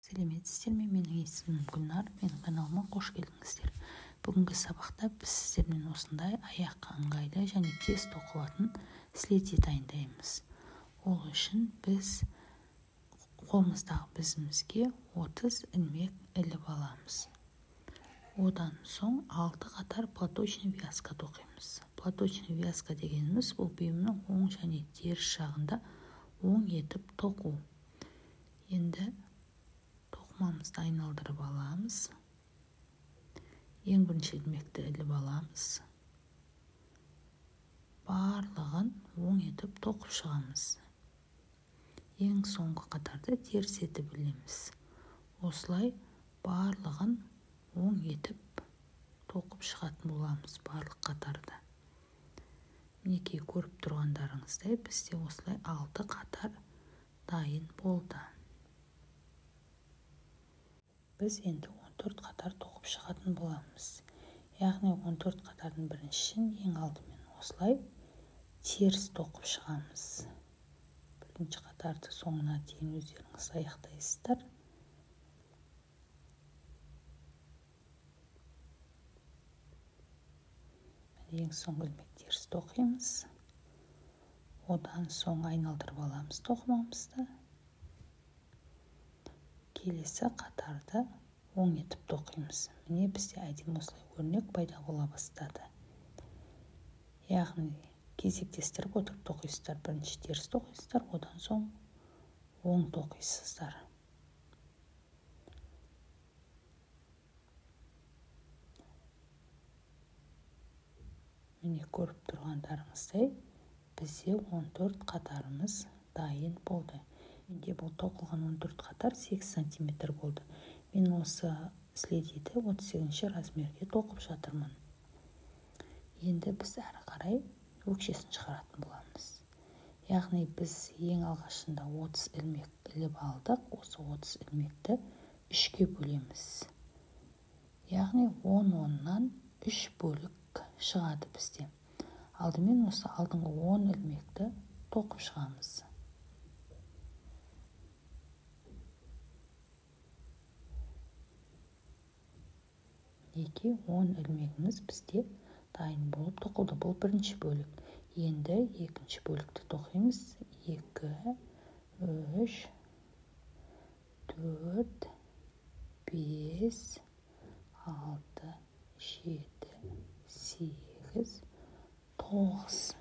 Сәлеметсіздер ме? Менің есімім Гүлнар, менің каналыма қош келдіңіздер. Бүгінгі сабақта біз сіздермен осындай аяққа ыңғайлы және тез тоқылатын следи дайындаймыз. Ол үшін біз қолымыздағы безімізге 30 ілмек іліп аламыз. Одан соң 6 қатар платочный вязка тоқимыз. Платочный вязка дегеніміз бұл бұйымның оң және теріс жағында оң етіп тоқу. Енді тоқымамызды айналдырып аламыз. Ең бірінші ілмекті іліп аламыз. Барлығын оң етіп тоқып шығамыз. Ең соңғы қатарды теріс етіп ілеміз. Осылай барлығын оң етіп тоқып шығатын боламыз барлық қатарды. Мінекей көріп тұрғандарыңыздай бізде осылай 6 қатар дайын болды. Біз енді 14 қатар тоқып шығатын боламыз. Яғни 14 қатардың біріншісін ең алдымен осылай теріс тоқып шығамыз. Бірінші қатарды соңына дейін өздеріңіз аяқтайсыздар. Ең соңғы ілмек теріс тоқимыз. Одан соң айналдырып аламыз тоқымамызды. Келесі қатарды оң етіп тоқимыз. Міне бізде әдемі осылай өрнек пайда бола бастады. Яғни кезектестіріп отырып тоқисыздар. Бірінші теріс тоқисыздар, одан соң оң тоқисыздар. Міне көріп тұрғандарыңыздай бізде 14 қатарымыз дайын болды. Менде бұл тоқылған 14 қатар 8 см болды. Мен осы следиді 38 размерге тоқып жатырмын. Енді біз әрі қарай өкшесін шығаратын боламыз. Яғни біз ең алғашында 30 ілмек іліп алдық. Осы 30 ілмекті 3-ке бөлеміз. Яғни 10-10-нан 3 бөлік шығады бізде. Алдымен осы алдыңғы 10 ілмекті тоқып шығамыз. Мінекей 10 ілмегіміз бізде дайын болып тоқылды. Бұл бірінші бөлік. Енді екінші бөлікті тоқимыз. 2, 3, 4, 5, 6, 7, 8, 9.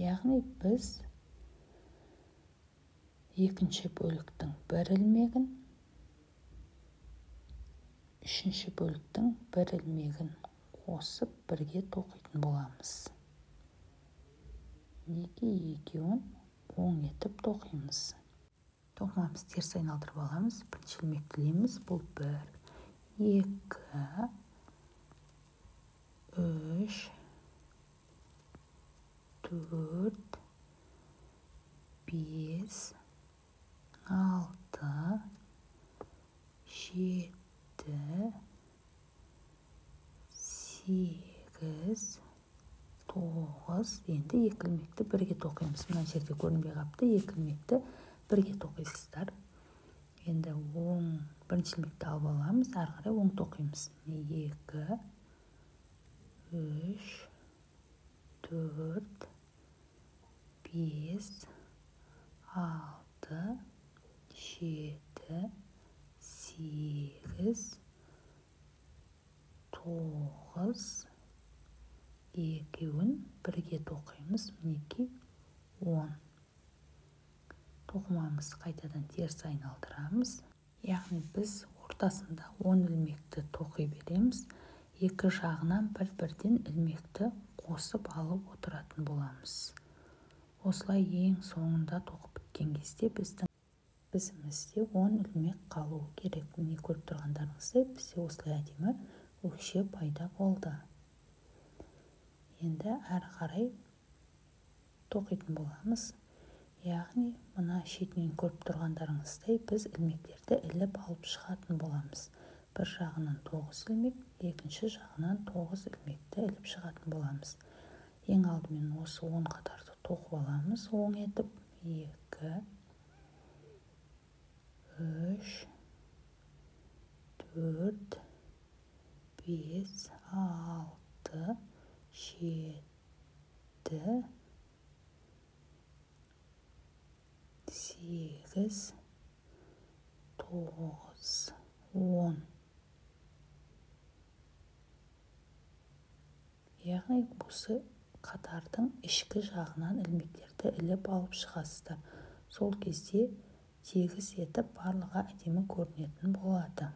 Яғни біз екінші бөліктің бір ілмегін, үшінші бөліктің бір ілмегін қосып бірге тоқитын боламыз. Неге екеуін оң етіп тоқимыз. Тоқымамыз теріс айналдырып аламыз. Бірінші ілмекті ілеміз. Бұл 1, 2, 3, 4, 5, 6, 7, 8, 9. Енді екі ілмекті бірге тоқимыз. Мына жерде көрінбей қапты. Екі ілмекті бірге тоқисыздар. Енді бірінші ілмекті алып аламыз. Әрі қарай оң тоқимыз. 2, 3, 4, 5, 6, 7, 8, 9, екеуін бірге тоқимыз. Мінекей 10. Тоқымамыз қайтадан теріс айналдырамыз. Яғни біз ортасында 10 ілмекті тоқи береміз. Екі жағынан бір-бірден ілмекті қосып алып отыратын боламыз. Осылай ең соңында тоқып біткен кезде біздің бізімізде 10 ілмек қалуы керек. Міне көріп тұрғандарыңыздай бізде осылай әдемі өкше пайда болды. Енді әрі қарай тоқитын боламыз. Яғни мына шетінен көріп тұрғандарыңыздай біз ілмектерді іліп алып шығатын боламыз. Бір жағынан 9 ілмек, екінші жағынан 9 ілмекті іліп шығатын боламыз. Ең алдымен осы 10 қатарды тоқып аламыз. Оң етіп 2, 3 4 5 6 7 8 9 10. Яғни осы қатардың ішкі жағынан ілмектерді іліп алып шығасыздар. Сол кезде тегіс етіп барлығы әдемі көрінетін болады.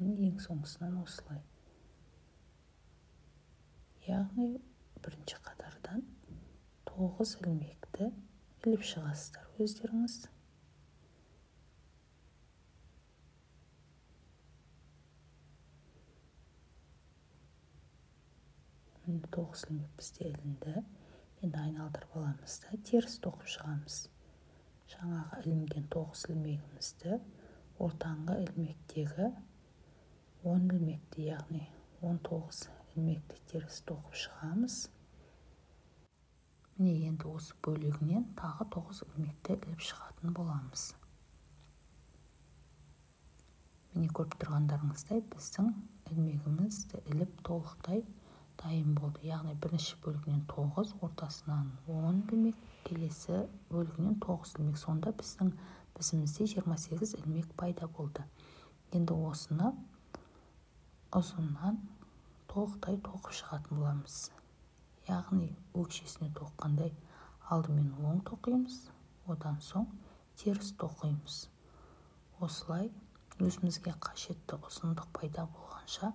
Ең соңғысынан осылай. Яғни бірінші қатардан 9 ілмекті іліп шығасыздар өздеріңіз. Енді 9 ілмек бізде ілінді. Енді айналдырып аламыз да теріс тоқып шығамыз. Жаңағы ілінген 9 ілмегімізді ортаңғы ілмектегі 10 ілмекті, яғни 19 ілмекті теріс тоқып шығамыз. Міне енді осы бөлігінен тағы 9 ілмекті іліп шығатын боламыз. Міне көріп тұрғандарыңыздай біздің ілмегімізді іліп толықтай дайын болды. Яғни бірінші бөлігінен 9, ортасынан 10 ілмек, келесі бөлігінен 9 ілмек. Сонда біздің бізімізде 28 ілмек пайда болды. Енді осыны ұзыннан толықтай тоқып шығатын боламыз. Яғни өкшесіне тоққандай алдымен оң тоқимыз, одан соң теріс тоқимыз. Осылай өзімізге қажетті ұзындық пайда болғанша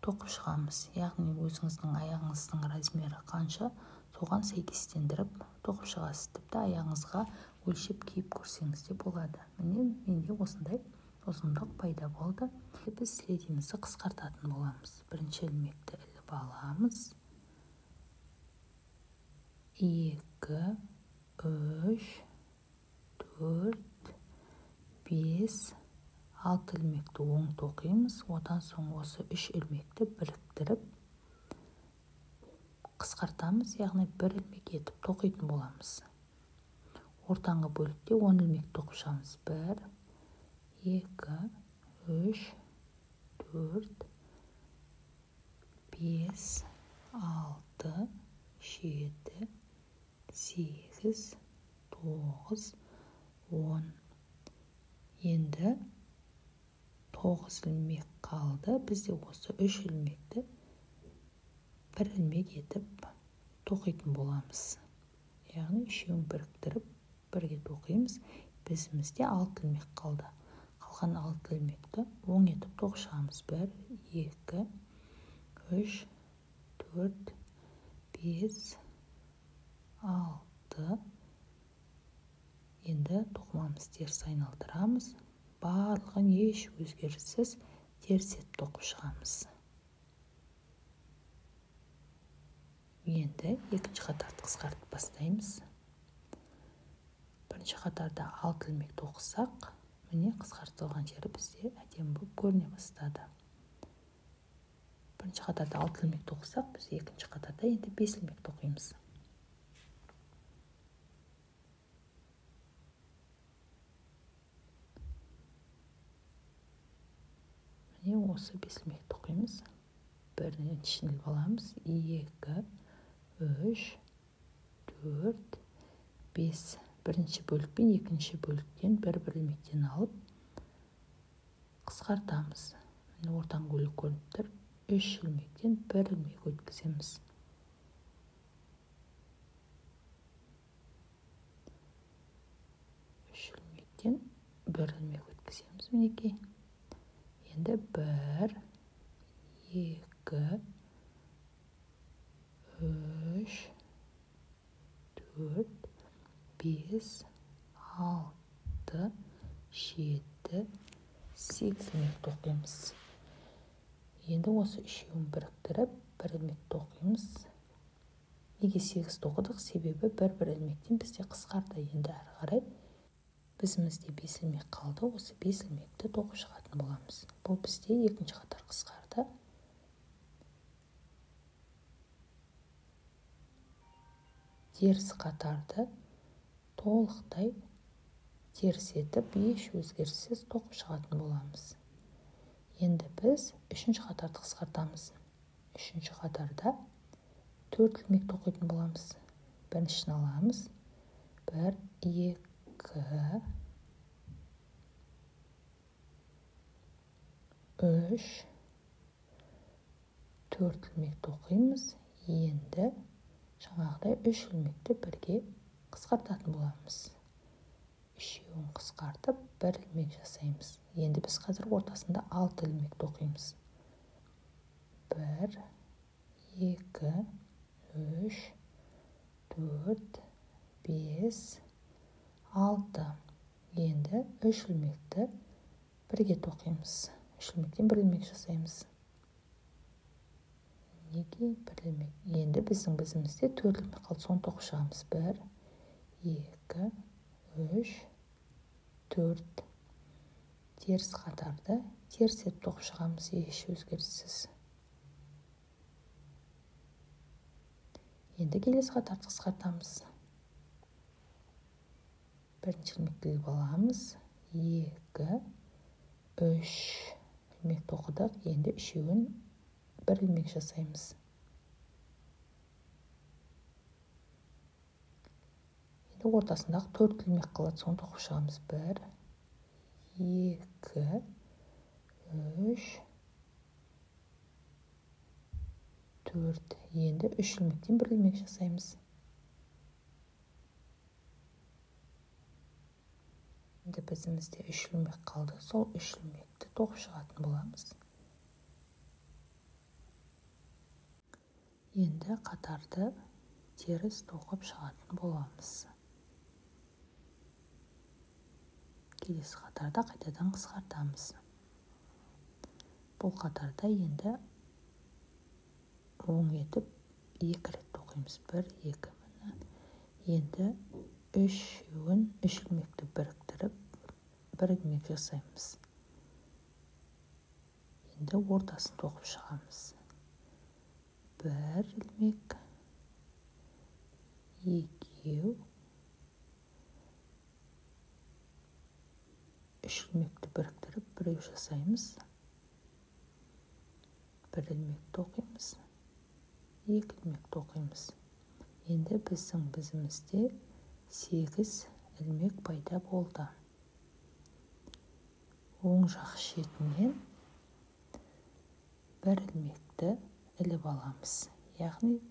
тоқып шығамыз. Яғни өзіңіздің аяғыңыздың размері қанша, соған сәйкестендіріп тоқып шығасыз. Тіпті аяғыңызға өлшеп киіп көрсеңіз де болады. Міне менде осындай ұзындық пайда болды. Біз сілемізді қысқартатын боламыз. Бірінші ілмекті іліп аламыз. 2, 3, 4, 5, 6 ілмекті оң тоқимыз. Одан соң осы 3 ілмекті біріктіріп қысқартамыз, яғни 1 ілмек етіп тоқитын боламыз. Ортаңғы бөлікте 10 ілмек тоқып шығамыз. 1, 2, 3, 4, 5, 6, 7, 8, 9, 10. Енді 9 ілмек қалды. Бізде осы 3 ілмекті 1 ілмек етіп тоқитын боламыз. Яғни үшеуін біріктіріп бірге тоқимыз. Бізімізде 6 ілмек қалды. Қалған 6 ілмекті оң етіп тоқып шығамыз. 1, 2, 3, 4, 5, 6. Енді тоқымамыз теріс айналдырамыз. Барлығын еш өзгеріссіз теріс етіп тоқып шығамыз. Енді екінші қатарды қысқартып бастаймыз. Бірінші қатарда 6 ілмек тоқысақ, міне қысқартылған жері бізде әдемі болып көріне бастады. Бірінші қатарда 6 ілмек тоқысақ, біз екінші қатарда енді 5 ілмек тоқимыз. Міне осы 5 ілмек тоқимыз. Біріншісін іліп аламыз. 2, 3, 4, 5. Бірінші бөлік пен екінші бөліктен бір-бір ілмектен алып қысқартамыз. Міне ортаңғы бөлік көрініп тұр. 3 ілмектен 1 ілмек өткіземіз. Үш ілмектен 1 ілмек өткіземіз. Мінекей. Енді 1, 2, 3, 4, 5, 6, 7, 8 ілмек тоқимыз. Енді осы үшеуін біріктіріп, 1 ілмек тоқимыз. Неге 8 тоқыдық? Себебі бір-бір ілмектен бізде қысқарды. Енді әрі қарай бізімізде 5 ілмек қалды. Осы 5 ілмекті тоқып шығатын боламыз. Бұл бізде екінші қатар қысқарды. Теріс қатарды толықтай теріс етіп еш өзгеріссіз тоқып шығатын боламыз. Енді біз үшінші қатарды қысқартамыз. Үшінші қатарда 4 ілмек тоқитын боламыз. Біріншісін аламыз. 1, 2, 3, 4 ілмек тоқимыз. Енді жаңағыдай 3 ілмекті бірге қысқартатын боламыз. Үшеуін қысқартып 1 ілмек жасаймыз. Енді біз қазір ортасында 6 ілмек тоқимыз. 1, 2, 3, 4, 5, 6. Енді 3 ілмекті бірге тоқимыз. 3 ілмектен 1 ілмек жасаймыз. Неге 1 ілмек? Енді біздің бізімізде 4 ілмек қалды, соны тоқып шығамыз. 1, 2, 3, 4. Теріс қатарды теріс етіп тоқып шығамыз, еш өзгеріссіз. Енді келесі қатарды қысқартамыз. Бірінші ілмекті іліп аламыз. 2, 3 ілмек тоқыдық. Енді үшеуін 1 ілмек жасаймыз. Енді ортасындағы 4 ілмек қалады, соны тоқып шығамыз. 1, 2, 3, 4. Енді 3 ілмектен 1 ілмек жасаймыз. Енді бізімізде 3 ілмек қалды. Сол 3 ілмекті тоқып шығатын боламыз. Енді қатарды теріс тоқып шығатын боламыз. Келесі қатарда қайтадан қысқартамыз. Бұл қатарда енді оң етіп 2 рет тоқимыз. 1, 2. Енді 3 ілмекті біріктіріп 1 ілмек жасаймыз. Енді ортасын тоқып шығамыз. 1 ілмек, 2, 3 ілмекті біріктіріп 1 жасаймыз. 1 ілмек тоқимыз. 2 ілмек тоқимыз. Енді біздің бізімізде 8 ілмек пайда болды. Оң жақ шетінен 1 ілмекті іліп аламыз. Яғни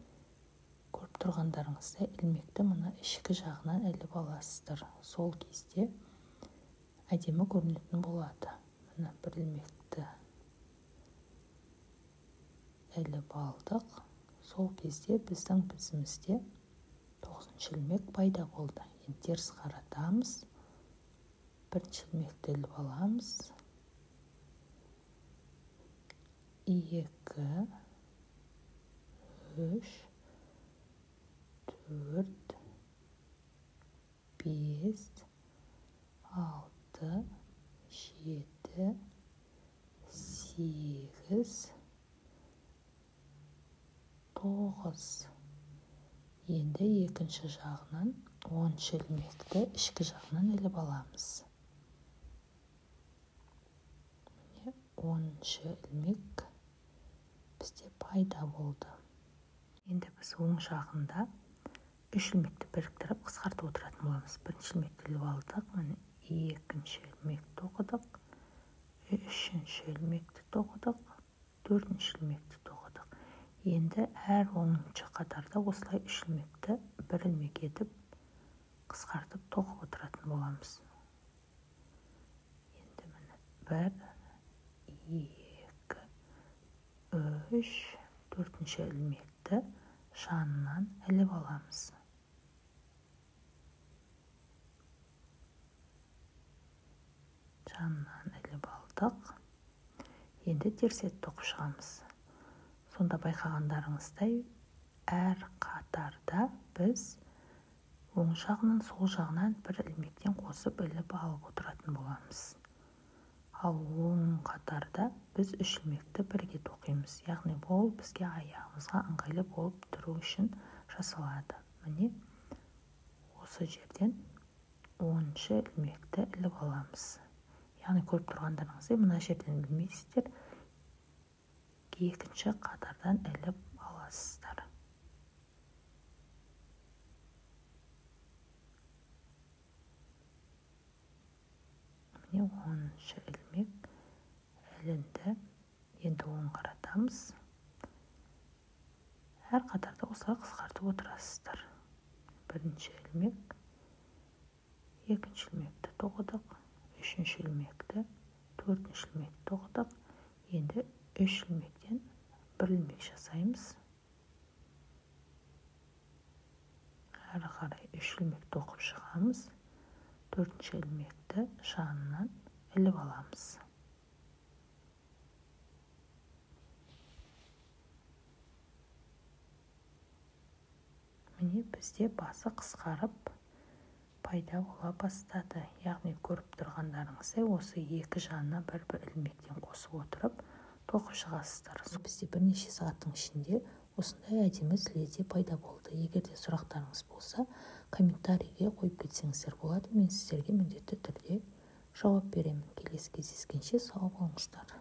көріп тұрғандарыңыздай ілмекті мұны ішкі жағынан іліп аласыздар. Сол кезде әдемі көрінетін болады. Мына 1 ілмекті іліп алдық. Сол кезде біздің бізімізде 9 ілмек пайда болды. Енді теріс қаратамыз. 1 ілмекті іліп аламыз. 2, 3, 4, 5, 6, 7, 8, 9. Енді екінші жағынан 10 ілмекті ішкі жағынан іліп аламыз. 10 ілмек бізде пайда болды. Енді біз оң жағында 3 ілмекті біріктіріп қысқартып отыратын боламыз. 1 ілмекті іліп алдық. 2 ілмекті тоқыдық. 3 ілмекті тоқыдық. 4 ілмекті тоқыдық. Енді әр 10-ші қатарда осылай 3 ілмекті 1 ілмек етіп қысқартып тоқып отыратын боламыз. Енді міне 1, 2, 3, 4 ілмекті жанынан іліп аламыз. Жанынан іліп алдық. Енді теріс етіп тоқып шығамыз. Сонда байқағандарыңыздай әр қатарда біз оң жағынан сол жағынан 1 ілмектен қосып іліп алып отыратын боламыз. Ал оң қатарда біз 3 ілмекті бірге тоқимыз. Яғни бұл бізге аяғымызға ыңғайлы болып тұру үшін жасалады. Міне осы жерден 10-шы ілмекті іліп аламыз. Яғни көріп тұрғандарыңыздай мына жерден білмейсіздер, екінші қатардан іліп аласыздар. Міне 10-шы ілмек ілінді. Енді оң қаратамыз. Әр қатарда осылай қысқартып отырасыздар. Бірінші ілмек, екінші ілмекті тоқыдық, үшінші ілмекті, төртінші ілмекті тоқыдық. Енді 3 ілмектен бір ілмек жасаймыз. Әрі қарай 3 ілмек тоқып шығамыз. Төртінші ілмекті жанынан іліп аламыз. Міне бізде басы қысқарып пайда бола бастады. Яғни көріп тұрғандарыңыздай осы екі жанына бір ілмектен қосып отырып тоқып шығасыздар. Бізде бірнеше сағаттың ішінде осындай әдемі сілезе пайда болды. Егер де сұрақтарыңыз болса, комментарийге қойып кетсеңіздер болады. Мен сіздерге міндетті түрде жауап беремін. Келесі кездескенше сау болыңыздар.